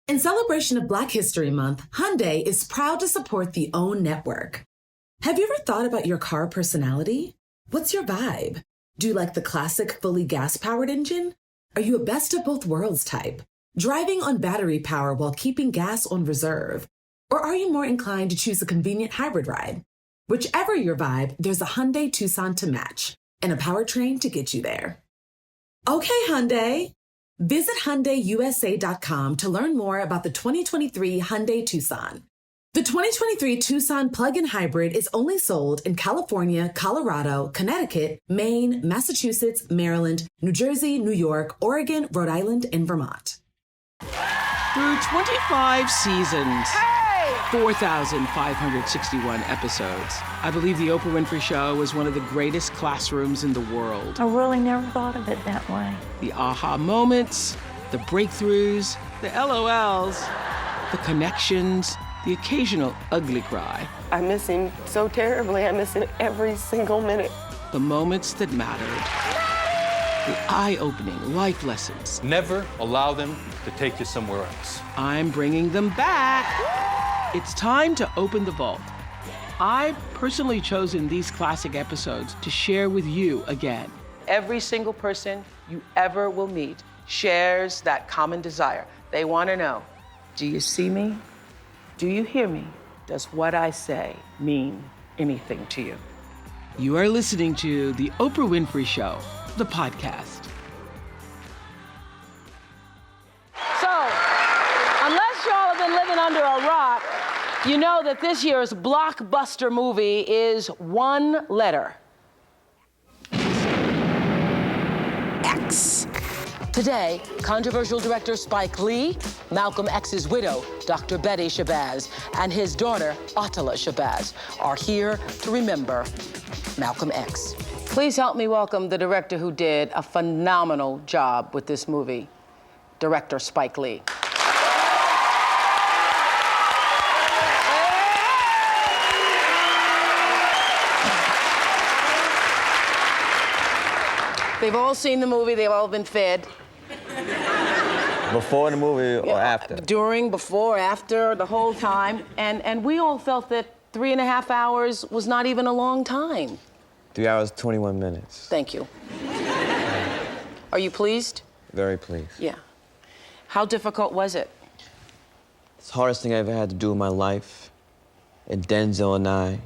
In celebration of Black History Month, Hyundai is proud to support the OWN network. Have you ever thought about your car personality? What's your vibe? Do you like the classic fully gas-powered engine? Are you a best of both worlds type, driving on battery power while keeping gas on reserve? Or are you more inclined to choose a convenient hybrid ride? Whichever your vibe, there's a Hyundai Tucson to match and a powertrain to get you there. Okay, Hyundai. Visit HyundaiUSA.com to learn more about the 2023 Hyundai Tucson. The 2023 Tucson plug-in hybrid is only sold in California, Colorado, Connecticut, Maine, Massachusetts, Maryland, New Jersey, New York, Oregon, Rhode Island, and Vermont. Through 25 seasons, 4,561 episodes, I believe The Oprah Winfrey Show was one of the greatest classrooms in the world. I really never thought of it that way. The aha moments, the breakthroughs, the LOLs, the connections, the occasional ugly cry. I miss him so terribly. I miss him every single minute. The moments that mattered. The eye-opening life lessons. Never allow them to take you somewhere else. I'm bringing them back. It's time to open the vault. I've personally chosen these classic episodes to share with you again. Every single person you ever will meet shares that common desire. They want to know, do you see me? Do you hear me? Does what I say mean anything to you? You are listening to The Oprah Winfrey Show, the podcast. So, unless y'all have been living under a rock, you know that this year's blockbuster movie is one letter. X. Today, controversial director Spike Lee, Malcolm X's widow, Dr. Betty Shabazz, and his daughter, Atala Shabazz, are here to remember Malcolm X. Please help me welcome the director who did a phenomenal job with this movie, director Spike Lee. They've all seen the movie, they've all been fed. Before the movie or after? During, before, after, the whole time. And we all felt that 3.5 hours was not even a long time. 3 hours, 21 minutes. Thank you. Are you pleased? Very pleased. Yeah. How difficult was it? It's the hardest thing I ever had to do in my life. And Denzel and I,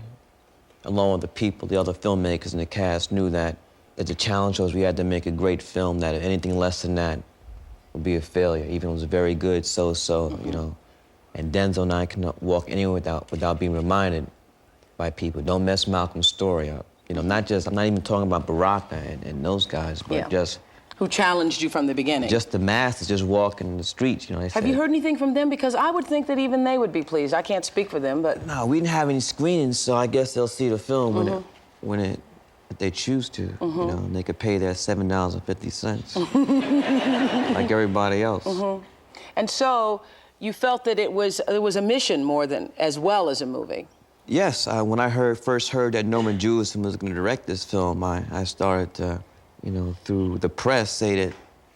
along with the people, the other filmmakers in the cast, knew that the challenge was we had to make a great film, that anything less than that would be a failure, even if it was very good, so-so, you know. And Denzel and I cannot walk anywhere without being reminded by people, don't mess Malcolm's story up. You know, I'm not even talking about Baraka and those guys, but just... Who challenged you from the beginning. Just the masses just walking the streets, you know. Have you heard anything from them? Because I would think that even they would be pleased. I can't speak for them, but... No, we didn't have any screenings, so I guess they'll see the film if they choose to, you know, and they could pay their $7.50 like everybody else. And so you felt that it was a mission more than as well as a movie. Yes, when I first heard that Norman Jewison was going to direct this film, I started to, you know, through the press say that,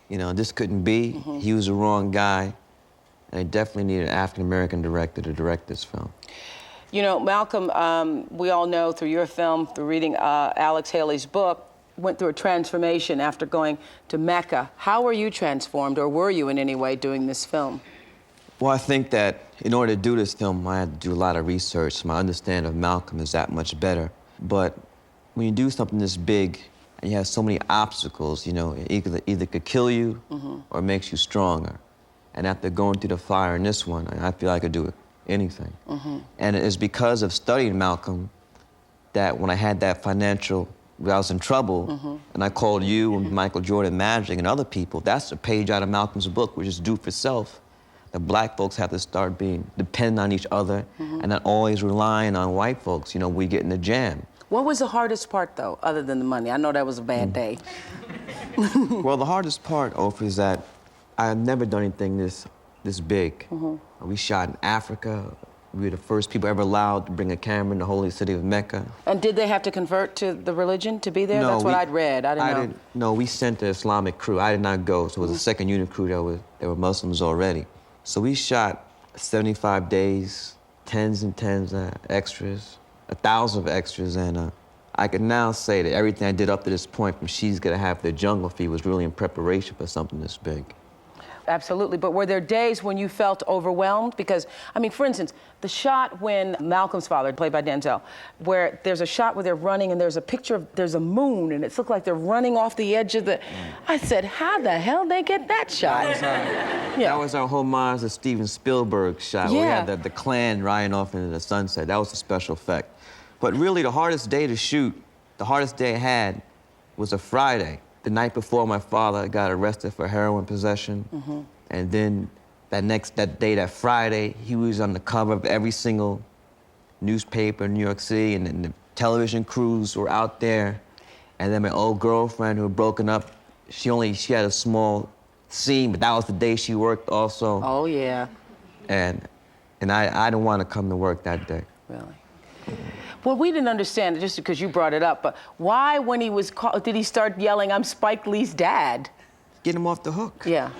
you know, this couldn't be. He was the wrong guy, and they definitely needed an African-American director to direct this film. You know, Malcolm, we all know through your film, through reading Alex Haley's book, went through a transformation after going to Mecca. How were you transformed, or were you in any way doing this film? Well, I think that in order to do this film, I had to do a lot of research. My understanding of Malcolm is that much better. But when you do something this big and you have so many obstacles, you know, it either could kill you or makes you stronger. And after going through the fire in this one, I feel I could do anything. And it's because of studying Malcolm that when I had that financial, I was in trouble, and I called you and Michael Jordan Magic and other people, that's a page out of Malcolm's book, which is do for self. That black folks have to start being dependent on each other and not always relying on white folks. You know, we get in the jam. What was the hardest part, though, other than the money? I know that was a bad day. Well, the hardest part, Oprah, is that I've never done anything this big. We shot in Africa. We were the first people ever allowed to bring a camera in the holy city of Mecca. And did they have to convert to the religion to be there? No, that's what I'd read. I didn't know. No, we sent the Islamic crew. I did not go, so it was a second unit crew that were Muslims already. So we shot 75 days, tens and tens of extras, 1,000 of extras, and I can now say that everything I did up to this point, from She's Gonna Have the Jungle Fever, was really in preparation for something this big. Absolutely, but were there days when you felt overwhelmed? Because, I mean, for instance, the shot when Malcolm's father, played by Denzel, where there's a shot where they're running and there's a picture of, there's a moon and it looked like they're running off the edge of the, I said, how the hell they get that shot? That was our homage to Steven Spielberg shot, where we had the clan riding off into the sunset. That was a special effect. But really, the hardest day to shoot, the hardest day I had, was a Friday. The night before, my father got arrested for heroin possession. And then that day, that Friday, he was on the cover of every single newspaper in New York City, and the television crews were out there. And then my old girlfriend, who had broken up, she had a small scene, but that was the day she worked also. Oh, yeah. And I didn't want to come to work that day. Really? Well, we didn't understand, just because you brought it up, but why, when he was called, did he start yelling, "I'm Spike Lee's dad"? Get him off the hook. Yeah.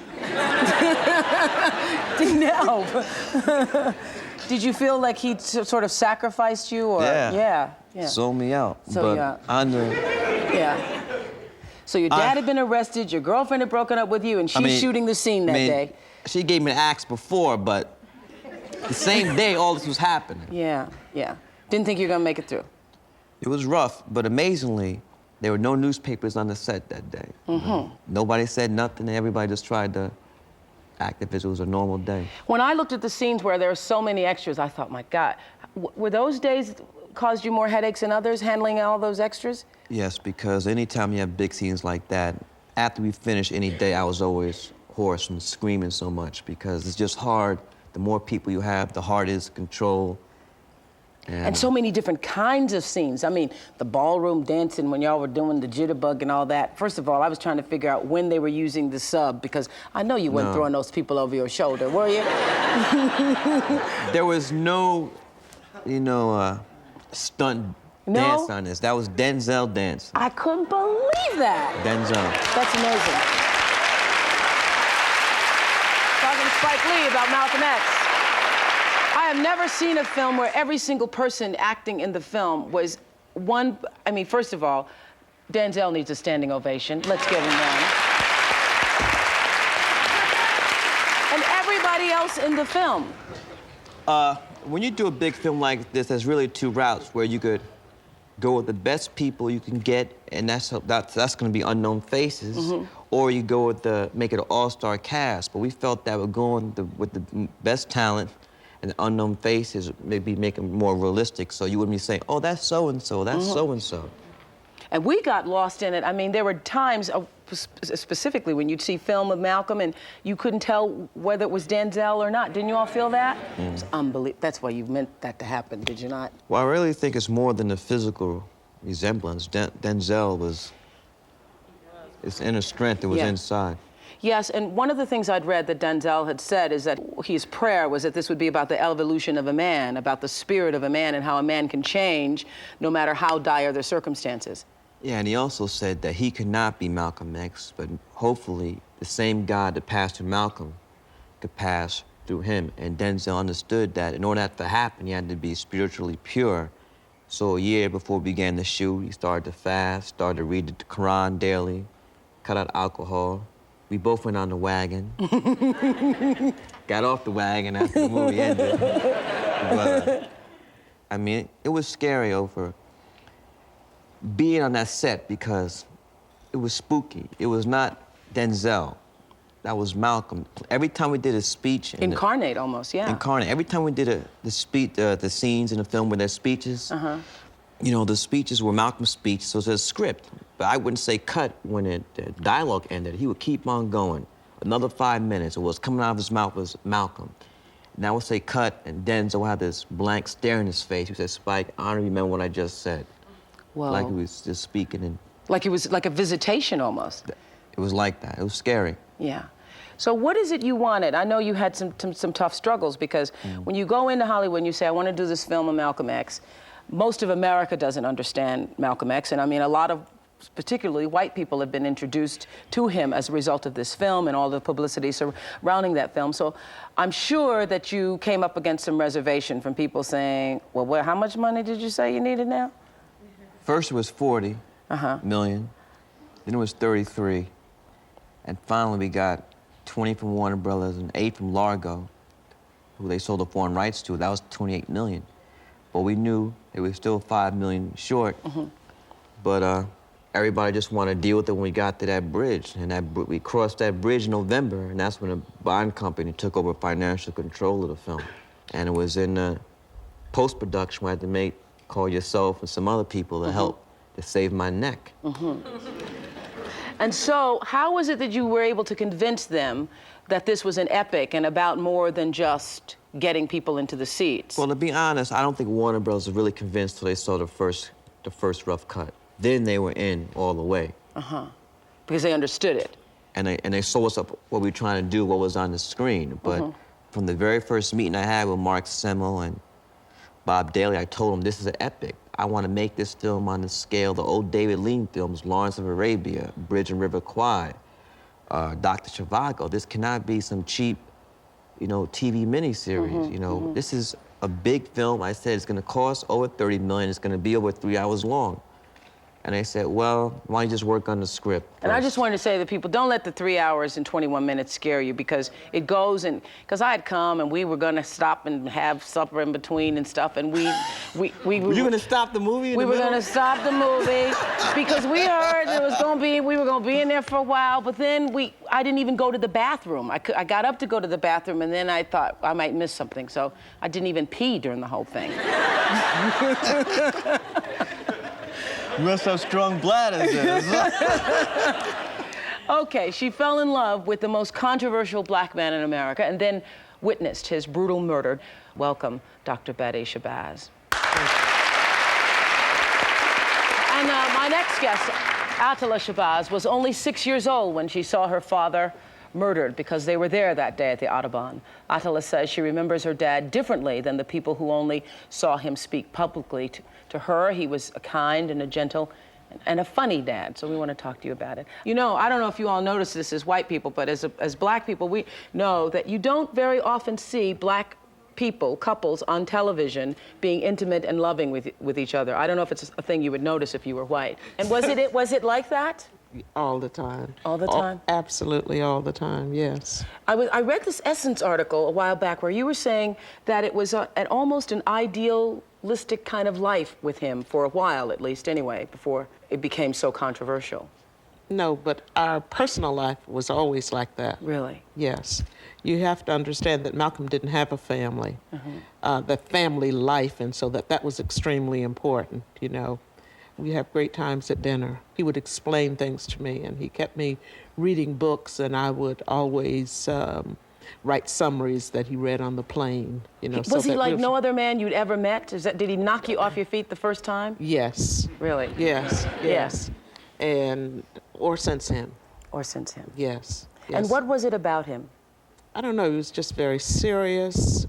No. Did you feel like he sort of sacrificed you, or? Yeah. Sold me out. So, Yeah. So your dad had been arrested, your girlfriend had broken up with you, and she's shooting the scene that day. She gave me an axe before, but the same day all this was happening. Yeah. Didn't think you were gonna make it through. It was rough, but amazingly, there were no newspapers on the set that day. Nobody said nothing, and everybody just tried to act if it was a normal day. When I looked at the scenes where there were so many extras, I thought, my God, were those days caused you more headaches than others, handling all those extras? Yes, because anytime you have big scenes like that, after we finish any day, I was always hoarse and screaming so much, because it's just hard. The more people you have, the harder it is to control. And so many different kinds of scenes. I mean, the ballroom dancing when y'all were doing the jitterbug and all that. First of all, I was trying to figure out when they were using the sub, because I know you weren't throwing those people over your shoulder, were you? There was no, stunt dance on this. That was Denzel dance. I couldn't believe that. Denzel. That's amazing. Talking to Spike Lee about Malcolm X. I have never seen a film where every single person acting in the film was one. I mean, first of all, Denzel needs a standing ovation. Let's give him one. And everybody else in the film. When you do a big film like this, there's really two routes where you could go with the best people you can get, and that's going to be unknown faces, or you go with make it an all-star cast. But we felt that we're going with the best talent and the unknown faces, maybe make them more realistic, so you wouldn't be saying, oh, that's so-and-so, that's so-and-so. And we got lost in it. I mean, there were times, specifically, when you'd see film of Malcolm and you couldn't tell whether it was Denzel or not. Didn't you all feel that? It was unbelievable. That's why you meant that to happen, did you not? Well, I really think it's more than the physical resemblance. Denzel was, his inner strength that was inside. Yes, and one of the things I'd read that Denzel had said is that his prayer was that this would be about the evolution of a man, about the spirit of a man, and how a man can change no matter how dire the circumstances. Yeah, and he also said that he could not be Malcolm X, but hopefully the same God that passed through Malcolm could pass through him. And Denzel understood that in order that to happen, he had to be spiritually pure. So a year before we began the shoot, he started to fast, started to read the Quran daily, cut out alcohol. We both went on the wagon. Got off the wagon after the movie ended. But, I mean, it was scary over being on that set, because it was spooky. It was not Denzel. That was Malcolm. Every time we did a speech... Incarnate, almost, yeah. Incarnate. Every time we did the scenes in the film with their speeches, the speeches were Malcolm's speech, so it's a script. But I wouldn't say cut when the dialogue ended. He would keep on going. Another 5 minutes, what was coming out of his mouth was Malcolm. And I would say cut, and Denzel would have this blank stare in his face. He said, Spike, I don't remember what I just said. Whoa. Like he was just speaking in... Like it was like a visitation, almost. It was like that. It was scary. Yeah. So what is it you wanted? I know you had some tough struggles, because when you go into Hollywood and you say, I want to do this film of Malcolm X, most of America doesn't understand Malcolm X, and I mean, a lot of particularly white people, have been introduced to him as a result of this film and all the publicity surrounding that film. So I'm sure that you came up against some reservation from people saying, well, how much money did you say you needed now? First it was 40 million, then it was 33, and finally we got 20 from Warner Brothers and 8 from Largo, who they sold the foreign rights to. That was 28 million. But we knew it was still 5 million short. But everybody just wanted to deal with it when we got to that bridge. And we crossed that bridge in November, and that's when a bond company took over financial control of the film. And it was in post-production where I had to call yourself and some other people to help to save my neck. And so, how was it that you were able to convince them that this was an epic and about more than just getting people into the seats? Well, to be honest, I don't think Warner Bros. Was really convinced till they saw the first rough cut. Then they were in all the way. Because they understood it. And they saw us up what we were trying to do, what was on the screen. But from the very first meeting I had with Mark Semmel and Bob Daly, I told them this is an epic. I want to make this film on the scale of the old David Lean films, Lawrence of Arabia, Bridge and River Kwai, Dr. Zhivago. This cannot be some cheap, TV miniseries. This is a big film. I said it's going to cost over 30 million. It's going to be over 3 hours long. And they said, well, why don't you just work on the script first? And I just wanted to say to people, don't let the 3 hours and 21 minutes scare you, because it goes and, because I had come and we were going to stop and have supper in between and stuff, and we were you going to stop the movie in the middle? We were going to stop the movie because we heard it was going to be, we were going to be in there for a while, but then I didn't even go to the bathroom. I got up to go to the bathroom, and then I thought I might miss something, so I didn't even pee during the whole thing. You must have strong bladders. Okay, she fell in love with the most controversial black man in America and then witnessed his brutal murder. Welcome, Dr. Betty Shabazz. And my next guest, Atala Shabazz, was only 6 years old when she saw her father murdered because they were there that day at the Audubon. Atala says she remembers her dad differently than the people who only saw him speak publicly. To her, he was a kind and a gentle and a funny dad, so we want to talk to you about it. I don't know if you all notice this as white people, but as black people, we know that you don't very often see black people, couples on television being intimate and loving with each other. I don't know if it's a thing you would notice if you were white. And was it like that? All the time. All the time? Absolutely all the time, yes. I read this Essence article a while back where you were saying that it was almost an idealistic kind of life with him, for a while at least anyway, before it became so controversial. No, but our personal life was always like that. Really? Yes. You have to understand that Malcolm didn't have a family, the family life, and so that was extremely important, We have great times at dinner. He would explain things to me, and he kept me reading books, and I would always write summaries that he read on the plane. Was he like no other man you'd ever met? Did he knock you off your feet the first time? Yes. Really? Yes. Or since him. Or since him. Yes. And what was it about him? I don't know. He was just very serious.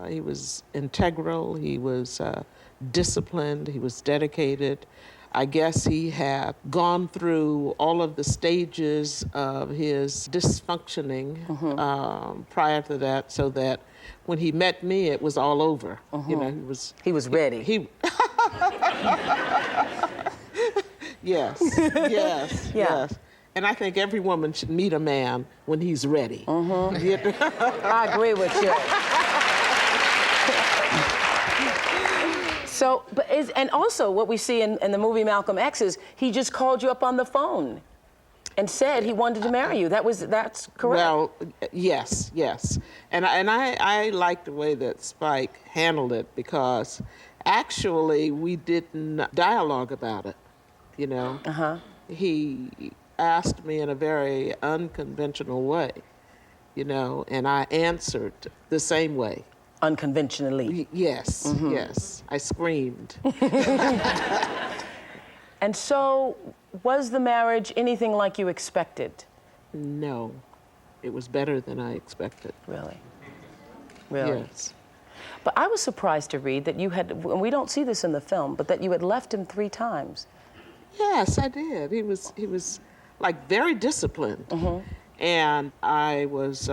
He was integral. He was disciplined. He was dedicated. I guess he had gone through all of the stages of his dysfunctioning prior to that, so that when he met me, it was all over. He was ready. Yes. Yes. And I think every woman should meet a man when he's ready. I agree with you. So, and also what we see in the movie Malcolm X is he just called you up on the phone and said he wanted to marry you. That's correct. Well, yes. And I like the way that Spike handled it, because actually we didn't dialogue about it, He asked me in a very unconventional way, and I answered the same way. Unconventionally. Yes, yes. I screamed. And so, was the marriage anything like you expected? No. It was better than I expected. Really? Yes. But I was surprised to read that you had, and we don't see this in the film, but that you had left him 3 times. Yes, I did. He was like very disciplined. And I was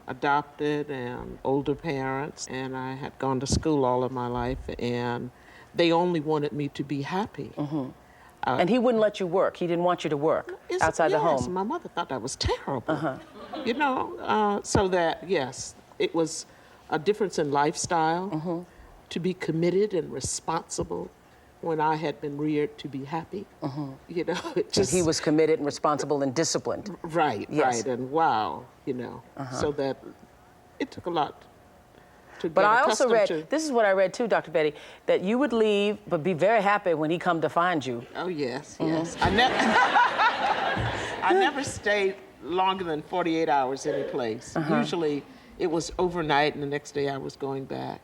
adopted and older parents, and I had gone to school all of my life, and they only wanted me to be happy. And he wouldn't let you work. He didn't want you to work outside the home. Yes, my mother thought that was terrible. You know, so that, yes, it was a difference in lifestyle, to be committed and responsible when I had been reared to be happy. You know, it just... And he was committed and responsible and disciplined. Right, Yes. right, and wow, you know, so that it took a lot to But get I also accustomed read, to. this is what I read too, Dr. Betty, that you would leave but be very happy when he come to find you. Oh, yes, yes. I never stayed longer than 48 hours any place. Usually it was overnight and the next day I was going back.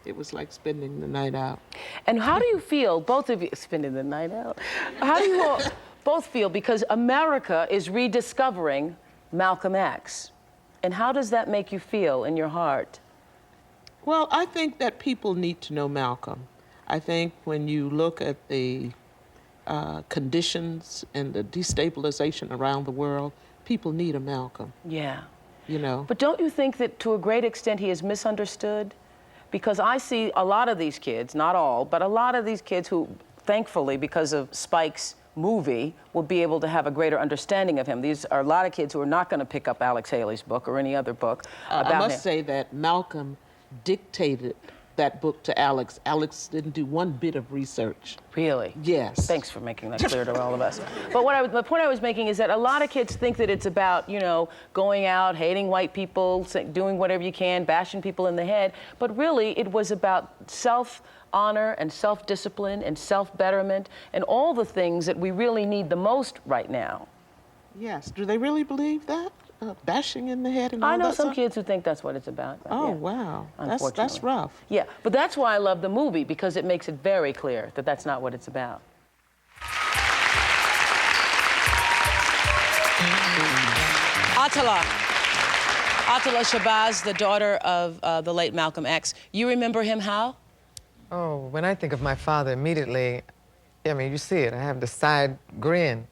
It was like spending the night out. And how do you feel, both of you, spending the night out, how do you all both feel, because America is rediscovering Malcolm X, and how does that make you feel in your heart? Well, I think that people need to know Malcolm. I think when you look at the conditions and the destabilization around the world, people need a Malcolm. Yeah. You know. But don't you think that to a great extent he is misunderstood? Because I see a lot of these kids, not all, but a lot of these kids who, thankfully, because of Spike's movie, will be able to have a greater understanding of him. These are a lot of kids who are not going to pick up Alex Haley's book or any other book about I must him. say that Malcolm dictated that book to Alex. Alex didn't do one bit of research. Really? Yes. Thanks for making that clear to all of us. But the point I was making is that a lot of kids think that it's about, you know, going out, hating white people, doing whatever you can, bashing people in the head. But really, it was about self-honor and self-discipline and self-betterment and all the things that we really need the most right now. Yes. Do they really believe that? Bashing in the head and all that I know some stuff? kids who think that's what it's about. Oh, yeah. wow. That's Unfortunately. rough. Yeah, but that's why I love the movie, because it makes it very clear that that's not what it's about. Atala Shabazz, the daughter of the late Malcolm X. You remember him how? Oh, when I think of my father, immediately, I mean, you see it, I have the side grin,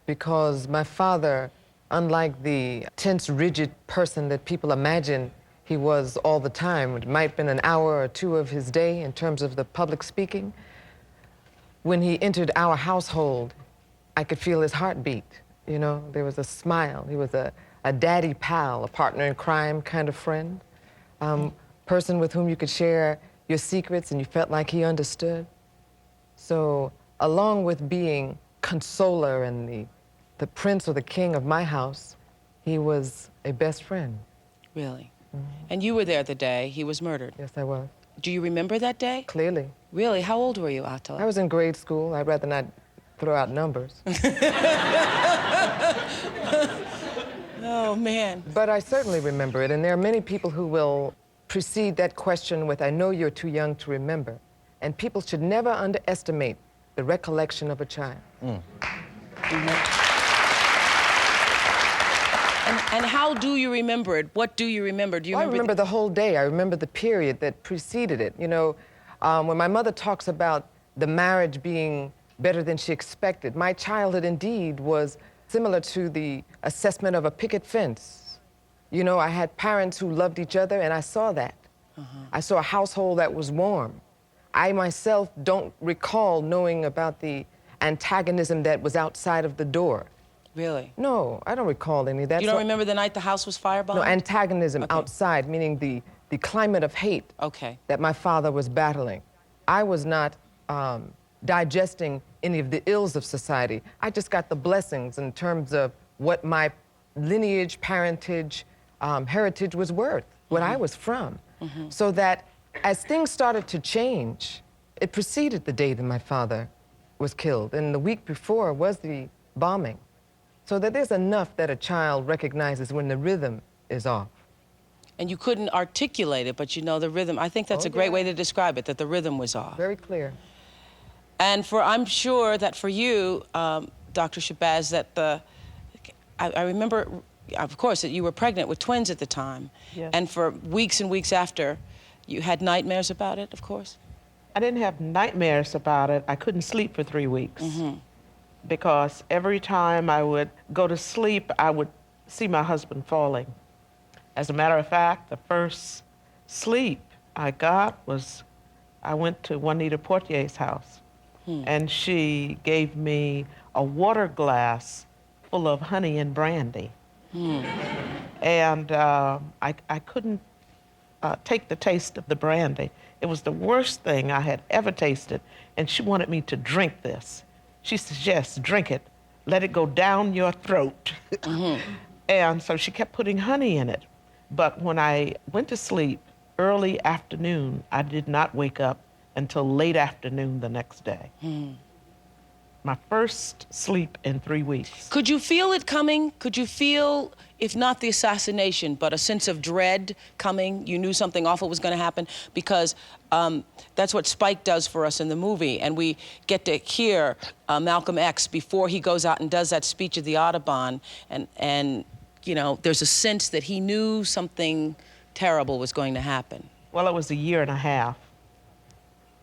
because my father, unlike the tense, rigid person that people imagine he was all the time, it might have been an hour or two of his day in terms of the public speaking, when he entered our household, I could feel his heartbeat. You know, there was a smile. He was a daddy pal, a partner in crime kind of friend, person with whom you could share your secrets and you felt like he understood. So, along with being consoler and the prince or the king of my house, he was a best friend. Really? And you were there the day he was murdered? Yes, I was. Do you remember that day? Clearly. Really? How old were you, Atala? I was in grade school. I'd rather not throw out numbers. Oh, man. But I certainly remember it, and there are many people who will precede that question with, I know you're too young to remember. And people should never underestimate the recollection of a child. And how do you remember it? What do you remember? Do you remember? I remember the whole day. I remember the period that preceded it. You know, when my mother talks about the marriage being better than she expected, my childhood indeed was similar to the assessment of a picket fence. You know, I had parents who loved each other, and I saw that. I saw a household that was warm. I myself don't recall knowing about the antagonism that was outside of the door. Really? No, I don't recall any of that. You don't remember the night the house was firebombed? No, antagonism outside, meaning the climate of hate that my father was battling. I was not digesting any of the ills of society. I just got the blessings in terms of what my lineage, parentage, heritage was worth, what I was from. So that as things started to change, it preceded the day that my father was killed, and the week before was the bombing. So that there's enough that a child recognizes when the rhythm is off. And you couldn't articulate it, but you know the rhythm. I think that's a great way to describe it, that the rhythm was off. Very clear. And I'm sure that for you, Dr. Shabazz, that I remember, of course, that you were pregnant with twins at the time. Yes. And for weeks and weeks after, you had nightmares about it, of course? I didn't have nightmares about it. I couldn't sleep for 3 weeks because every time I would go to sleep, I would see my husband falling. As a matter of fact, the first sleep I got was I went to Juanita Portier's house, and she gave me a water glass full of honey and brandy. And I couldn't take the taste of the brandy. It was the worst thing I had ever tasted, and she wanted me to drink this. She says, yes, drink it. Let it go down your throat. And so she kept putting honey in it. But when I went to sleep early afternoon, I did not wake up until late afternoon the next day. My first sleep in 3 weeks. Could you feel it coming? Could you feel, if not the assassination, but a sense of dread coming? You knew something awful was going to happen? Because that's what Spike does for us in the movie, and we get to hear Malcolm X before he goes out and does that speech at the Audubon, and you know, there's a sense that he knew something terrible was going to happen. Well, it was a year and a half,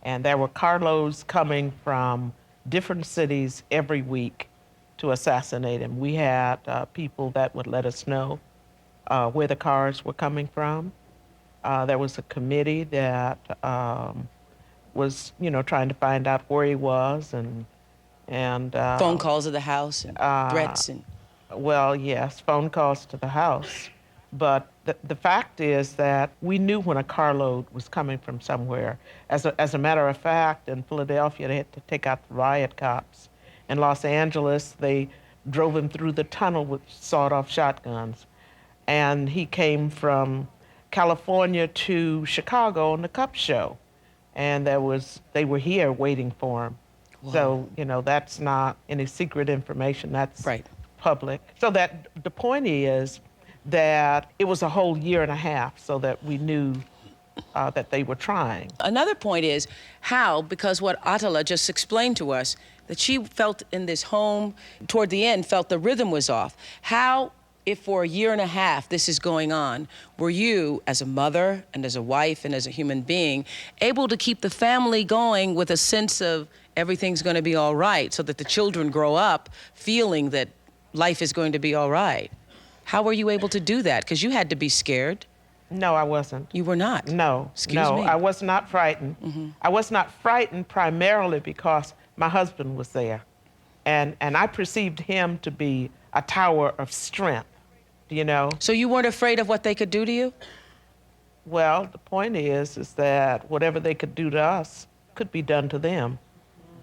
and there were carloads coming from different cities every week to assassinate him. We had people that would let us know where the cars were coming from. There was a committee that was, you know, trying to find out where he was, and phone calls to the house and threats and. Well, yes, phone calls to the house. But the fact is that we knew when a carload was coming from somewhere. As a matter of fact, in Philadelphia, they had to take out the riot cops. In Los Angeles, they drove him through the tunnel with sawed-off shotguns. And he came from California to Chicago on the Cup Show. And they were here waiting for him. Wow. So, you know, that's not any secret information. That's right. Public. So that the point is that it was a whole year and a half so that we knew that they were trying. Another point is how, because what Atala just explained to us, that she felt in this home, toward the end, felt the rhythm was off. How, if for a year and a half this is going on, were you, as a mother and as a wife and as a human being, able to keep the family going with a sense of everything's going to be all right, so that the children grow up feeling that life is going to be all right? How were you able to do that? Because you had to be scared. No, I wasn't. You were not? No. Excuse me. I was not frightened. I was not frightened primarily because my husband was there. And I perceived him to be a tower of strength, you know? So you weren't afraid of what they could do to you? Well, the point is that whatever they could do to us could be done to them.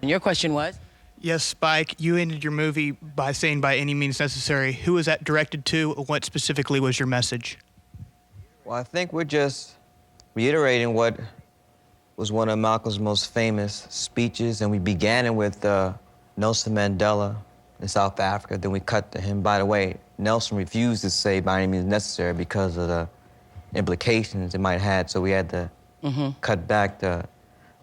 And your question was? Yes, Spike, you ended your movie by saying by any means necessary. Who was that directed to? What specifically was your message? Well, I think we're just reiterating what was one of Malcolm's most famous speeches, and we began it with Nelson Mandela in South Africa. Then we cut to him. By the way, Nelson refused to say by any means necessary because of the implications it might have had, so we had to cut back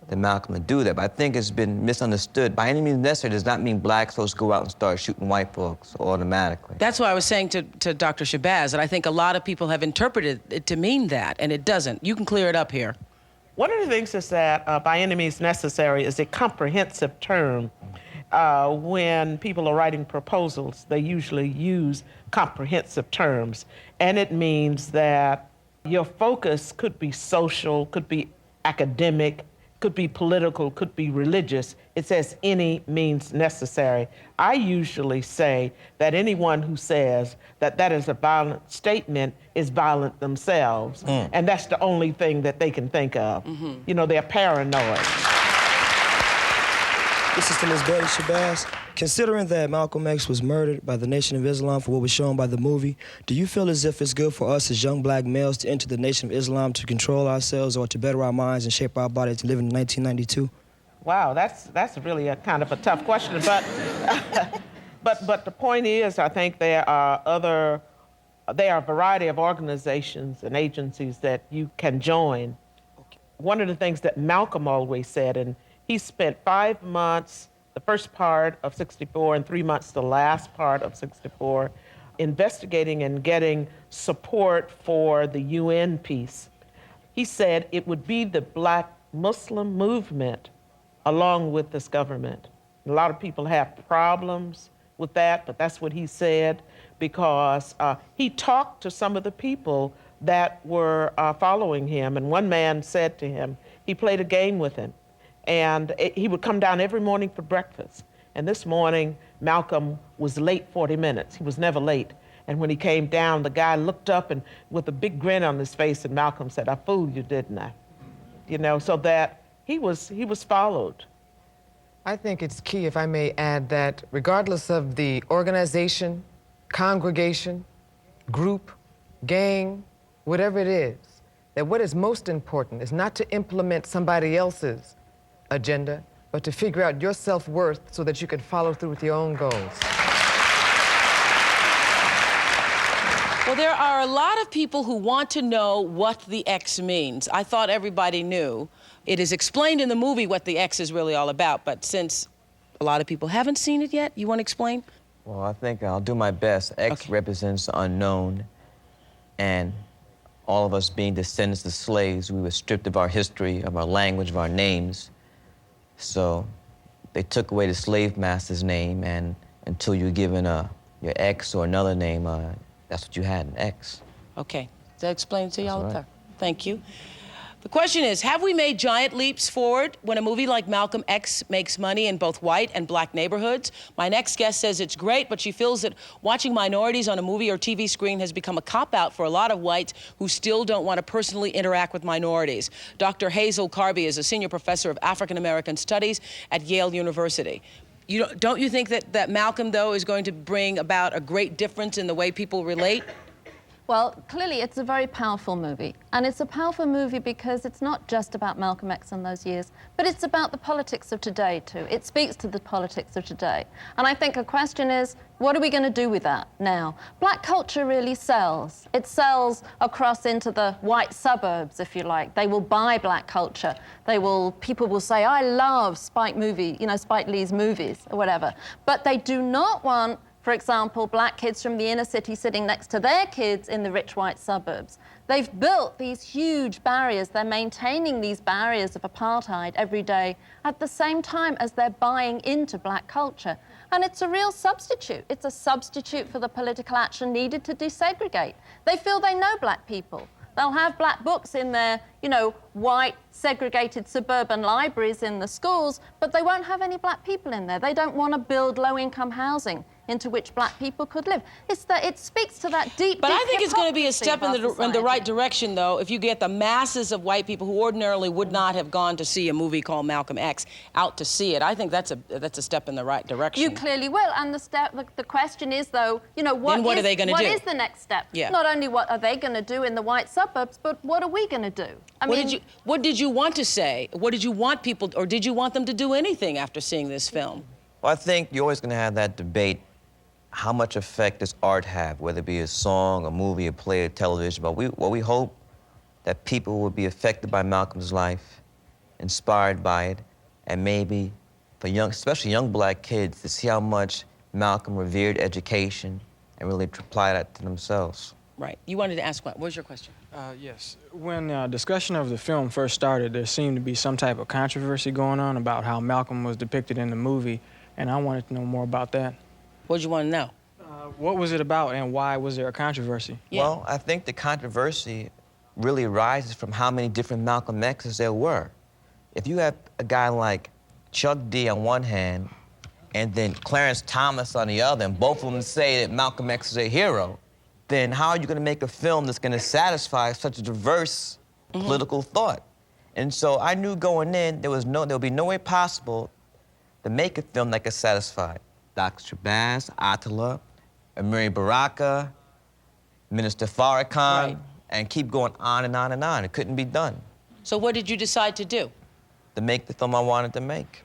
the Malcolm to do that. But I think it's been misunderstood. By any means necessary does not mean blacks supposed to go out and start shooting white folks automatically. That's why I was saying to Dr. Shabazz that I think a lot of people have interpreted it to mean that, and it doesn't. You can clear it up here. One of the things is that by any means necessary is a comprehensive term. When people are writing proposals, they usually use comprehensive terms. And it means that your focus could be social, could be academic, could be political, could be religious. It says any means necessary. I usually say that anyone who says that that is a violent statement is violent themselves. And that's the only thing that they can think of. You know, they're paranoid. This is to Ms. Betty Shabazz. Considering that Malcolm X was murdered by the Nation of Islam for what was shown by the movie, do you feel as if it's good for us as young black males to enter the Nation of Islam to control ourselves or to better our minds and shape our bodies to live in 1992? Wow, that's really a kind of a tough question, but the point is, I think there are a variety of organizations and agencies that you can join. One of the things that Malcolm always said, and he spent 5 months, the first part of 64, and 3 months, the last part of 64, investigating and getting support for the UN peace. He said it would be the black Muslim movement along with this government. A lot of people have problems with that, but that's what he said, because he talked to some of the people that were following him, and one man said to him, he played a game with him, and he would come down every morning for breakfast. And this morning, Malcolm was late 40 minutes. He was never late. And when he came down, the guy looked up and with a big grin on his face, and Malcolm said, "I fooled you, didn't I?" You know, so that he was followed. I think it's key, if I may add, that regardless of the organization, congregation, group, gang, whatever it is, that what is most important is not to implement somebody else's agenda, but to figure out your self-worth so that you can follow through with your own goals. Well, there are a lot of people who want to know what the X means. I thought everybody knew. It is explained in the movie what the X is really all about, but since a lot of people haven't seen it yet, you want to explain? Well, I think I'll do my best. X represents the unknown, and all of us being descendants of slaves, we were stripped of our history, of our language, of our names. So they took away the slave master's name, and until you're given your X or another name, that's what you had, an X. Okay, does that explain it to y'all? Right. Thank you. The question is, have we made giant leaps forward when a movie like Malcolm X makes money in both white and black neighborhoods? My next guest says it's great, but she feels that watching minorities on a movie or TV screen has become a cop-out for a lot of whites who still don't want to personally interact with minorities. Dr. Hazel Carby is a senior professor of African American Studies at Yale University. Don't you think that Malcolm, though, is going to bring about a great difference in the way people relate? Well, clearly it's a very powerful movie. And it's a powerful movie because it's not just about Malcolm X in those years, but it's about the politics of today, too. It speaks to the politics of today. And I think a question is, what are we going to do with that now? Black culture really sells. It sells across into the white suburbs, if you like. They will buy black culture. People will say, I love Spike Lee's movies, or whatever. But they do not want, for example, black kids from the inner city sitting next to their kids in the rich white suburbs. They've built these huge barriers. They're maintaining these barriers of apartheid every day at the same time as they're buying into black culture. And it's a real substitute. It's a substitute for the political action needed to desegregate. They feel they know black people. They'll have black books in their, white, segregated suburban libraries in the schools, but they won't have any black people in there. They don't want to build low-income housing into which black people could live. It speaks to that deep, But I think it's going to be a step in the right direction, though, if you get the masses of white people who ordinarily would not have gone to see a movie called Malcolm X out to see it. I think that's a step in the right direction. You clearly will. And the question is, though, what are they going to do? What is the next step? Yeah. Not only what are they going to do in the white suburbs, but what are we going to do? What did you want to say? What did you want people, or did you want them to do anything after seeing this film? Well, I think you're always going to have that debate. How much effect does art have, whether it be a song, a movie, a play, a television? But we hope that people will be affected by Malcolm's life, inspired by it, and maybe for especially young black kids, to see how much Malcolm revered education and really apply that to themselves. Right. You wanted to ask what? What was your question? Yes. When discussion of the film first started, there seemed to be some type of controversy going on about how Malcolm was depicted in the movie, and I wanted to know more about that. What did you want to know? What was it about, and why was there a controversy? Yeah. Well, I think the controversy really arises from how many different Malcolm X's there were. If you have a guy like Chuck D on one hand, and then Clarence Thomas on the other, and both of them say that Malcolm X is a hero, then how are you going to make a film that's going to satisfy such a diverse political thought? And so I knew going in there would be no way possible to make a film that could satisfy Dr. Shabazz, Attila, Amiri Baraka, Minister Farrakhan, and keep going on and on and on. It couldn't be done. So what did you decide to do? To make the film I wanted to make.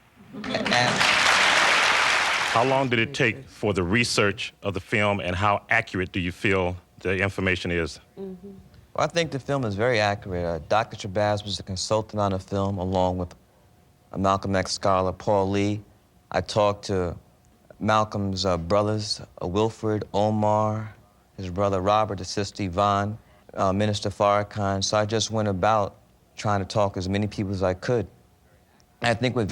How long did it take for the research of the film, and how accurate do you feel the information is? Well, I think the film is very accurate. Dr. Shabazz was a consultant on the film, along with a Malcolm X scholar, Paul Lee. I talked to Malcolm's brothers, Wilfred, Omar, his brother Robert, his sister Yvonne, Minister Farrakhan. So I just went about trying to talk to as many people as I could. And I think we're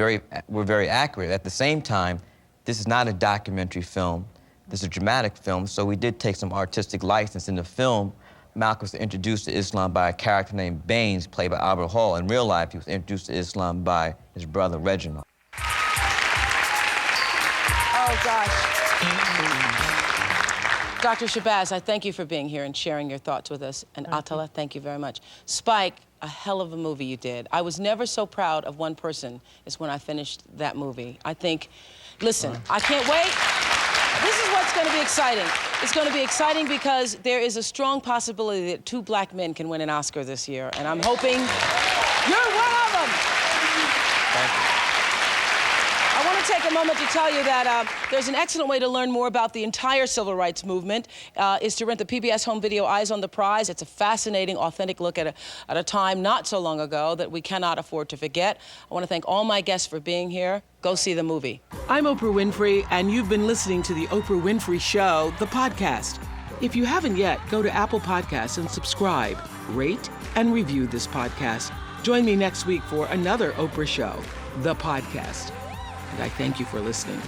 very accurate. At the same time, this is not a documentary film. This is a dramatic film, so we did take some artistic license. In the film, Malcolm was introduced to Islam by a character named Baines, played by Albert Hall. In real life, he was introduced to Islam by his brother, Reginald. Oh, gosh. Dr. Shabazz, I thank you for being here and sharing your thoughts with us. And Atala, thank you very much. Spike, a hell of a movie you did. I was never so proud of one person as when I finished that movie. I think, listen, I can't wait. This is what's going to be exciting. It's going to be exciting because there is a strong possibility that 2 black men can win an Oscar this year, and I'm hoping you're one of them. Thank you. I want to take a moment to tell you that there's an excellent way to learn more about the entire civil rights movement is to rent the PBS home video Eyes on the Prize. It's a fascinating, authentic look at a time not so long ago that we cannot afford to forget. I want to thank all my guests for being here. Go see the movie. I'm Oprah Winfrey, and you've been listening to The Oprah Winfrey Show, the podcast. If you haven't yet, go to Apple Podcasts and subscribe, rate, and review this podcast. Join me next week for another Oprah Show, the podcast. And I thank you for listening.